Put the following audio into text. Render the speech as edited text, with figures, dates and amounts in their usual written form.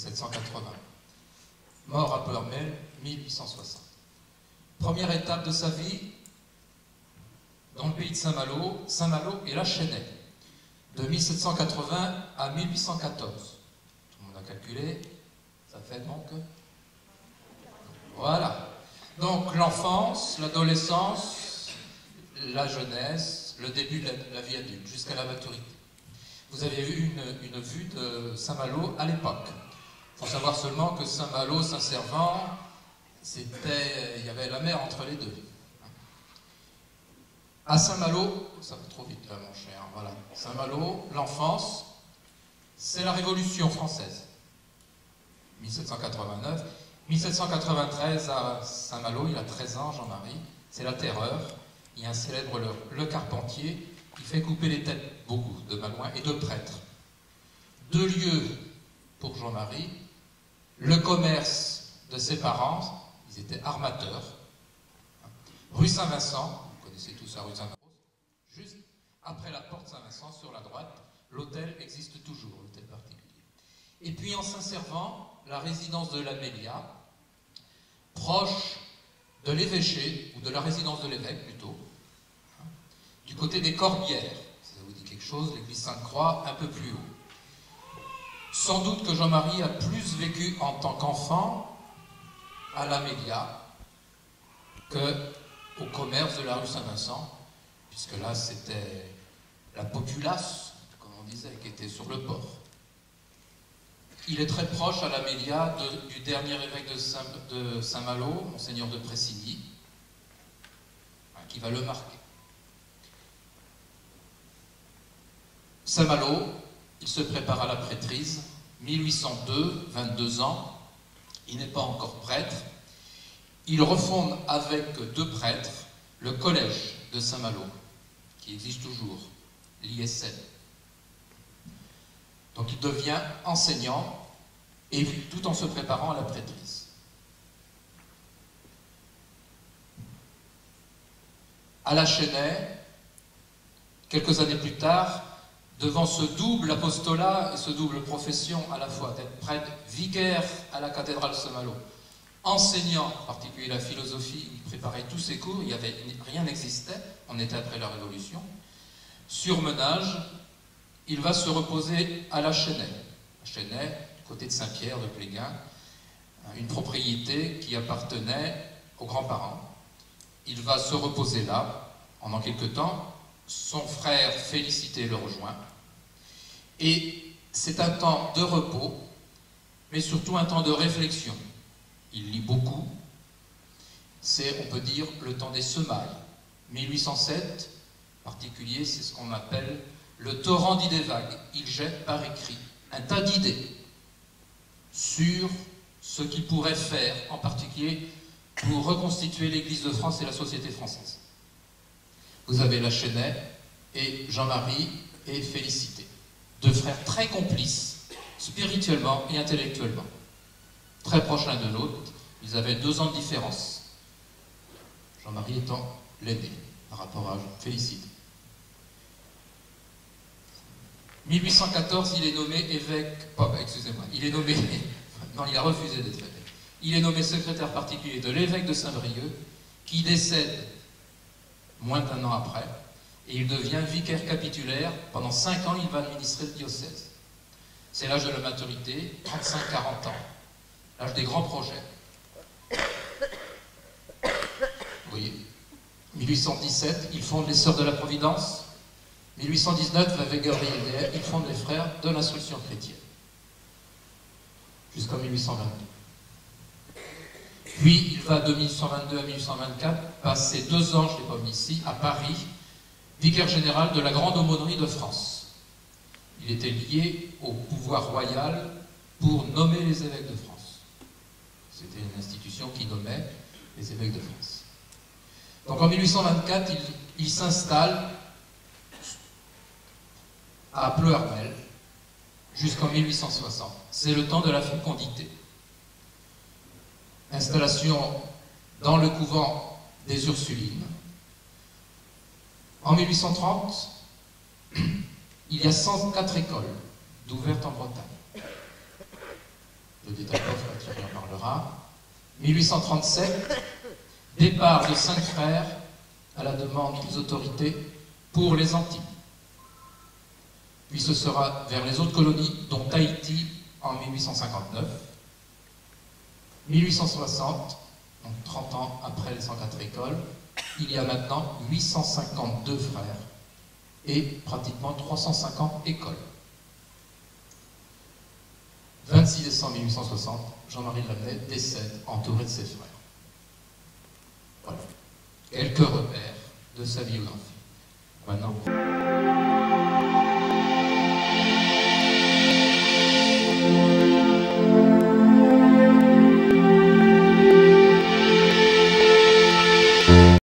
1780. Mort à Ploermel, 1860. Première étape de sa vie, dans le pays de Saint-Malo et la Chênaie, de 1780 à 1814. Tout le monde a calculé, ça fait donc... Voilà. Donc l'enfance, l'adolescence, la jeunesse, le début de la vie adulte, jusqu'à la maturité. Vous avez eu une vue de Saint-Malo à l'époque. Il faut savoir seulement que Saint-Malo, Saint-Servant, il y avait la mer entre les deux. À Saint-Malo, ça va trop vite là mon cher, voilà. Saint-Malo, l'enfance, c'est la Révolution française. 1789. 1793 à Saint-Malo, il a 13 ans, Jean-Marie, c'est la terreur. Il y a un célèbre Le Carpentier qui fait couper les têtes, beaucoup, de Malouins et de prêtres. Deux lieux pour Jean-Marie, le commerce de ses parents, ils étaient armateurs. Rue Saint-Vincent, vous connaissez tous la rue Saint-Vincent, juste après la porte Saint-Vincent, sur la droite, l'hôtel existe toujours, l'hôtel particulier. Et puis en Saint-Servant, la résidence de l'Amélia, proche de l'évêché, ou de la résidence de l'évêque plutôt, du côté des Corbières, si ça vous dit quelque chose, l'église Sainte-Croix, un peu plus haut. Sans doute que Jean-Marie a plus vécu en tant qu'enfant à l'Amélia qu'au commerce de la rue Saint-Vincent, puisque là c'était la populace, comme on disait, qui était sur le port. Il est très proche à l'Amélia du dernier évêque de Saint-Malo, Monseigneur de Pressigny, qui va le marquer. Saint-Malo, il se prépare à la prêtrise, 1802, 22 ans, il n'est pas encore prêtre. Il refonde avec deux prêtres le collège de Saint-Malo, qui existe toujours, l'ISN. Donc il devient enseignant, et tout en se préparant à la prêtrise. À la Chênaie, quelques années plus tard, devant ce double apostolat et ce double profession à la fois d'être prêtre, vicaire à la cathédrale de Saint-Malo, enseignant, en particulier la philosophie, il préparait tous ses cours, rien n'existait, on était après la Révolution. Surmenage, il va se reposer à la Chênaie. La Chênaie, côté de Saint-Pierre de Pléguin, une propriété qui appartenait aux grands-parents. Il va se reposer là pendant quelque temps. Son frère Félicité le rejoint. Et c'est un temps de repos, mais surtout un temps de réflexion. Il lit beaucoup. C'est, on peut dire, le temps des semailles. 1807, en particulier, c'est ce qu'on appelle le torrent d'idées vagues. Il jette par écrit un tas d'idées sur ce qu'il pourrait faire, en particulier pour reconstituer l'Église de France et la société française. Vous avez la Chênaie et Jean-Marie et Félicité. Deux frères très complices, spirituellement et intellectuellement. Très proches l'un de l'autre. Ils avaient 2 ans de différence. Jean-Marie étant l'aîné par rapport à Félicité. 1814, il est nommé évêque... excusez-moi, il est nommé... Non, il a refusé d'être évêque. Il est nommé secrétaire particulier de l'évêque de Saint-Brieuc, qui décède moins d'1 an après, et il devient vicaire capitulaire. Pendant 5 ans, il va administrer le diocèse. C'est l'âge de la maturité, 35-40 ans, l'âge des grands projets. Vous voyez, 1817, il fonde les Sœurs de la Providence. 1819, avec Gabriel, il fonde les Frères de l'Instruction chrétienne. Jusqu'en 1822. Puis, il va de 1822 à 1824 passer 2 ans, je ne l'ai pas mis ici, à Paris, vicaire général de la Grande Aumônerie de France. Il était lié au pouvoir royal pour nommer les évêques de France. C'était une institution qui nommait les évêques de France. Donc en 1824, il s'installe à Ploermel jusqu'en 1860. C'est le temps de la fécondité. Installation dans le couvent des Ursulines. En 1830, il y a 104 écoles d'ouvertes en Bretagne. d'Établov, là, Thierry en parlera. 1837, départ de 5 frères à la demande des autorités pour les Antilles. Puis ce sera vers les autres colonies, dont Tahiti en 1859. 1860, donc 30 ans après les 104 écoles, il y a maintenant 852 frères et pratiquement 350 écoles. 26 décembre 1860, Jean-Marie Lamennais décède entouré de ses frères. Voilà, quelques repères de sa biographie. Maintenant...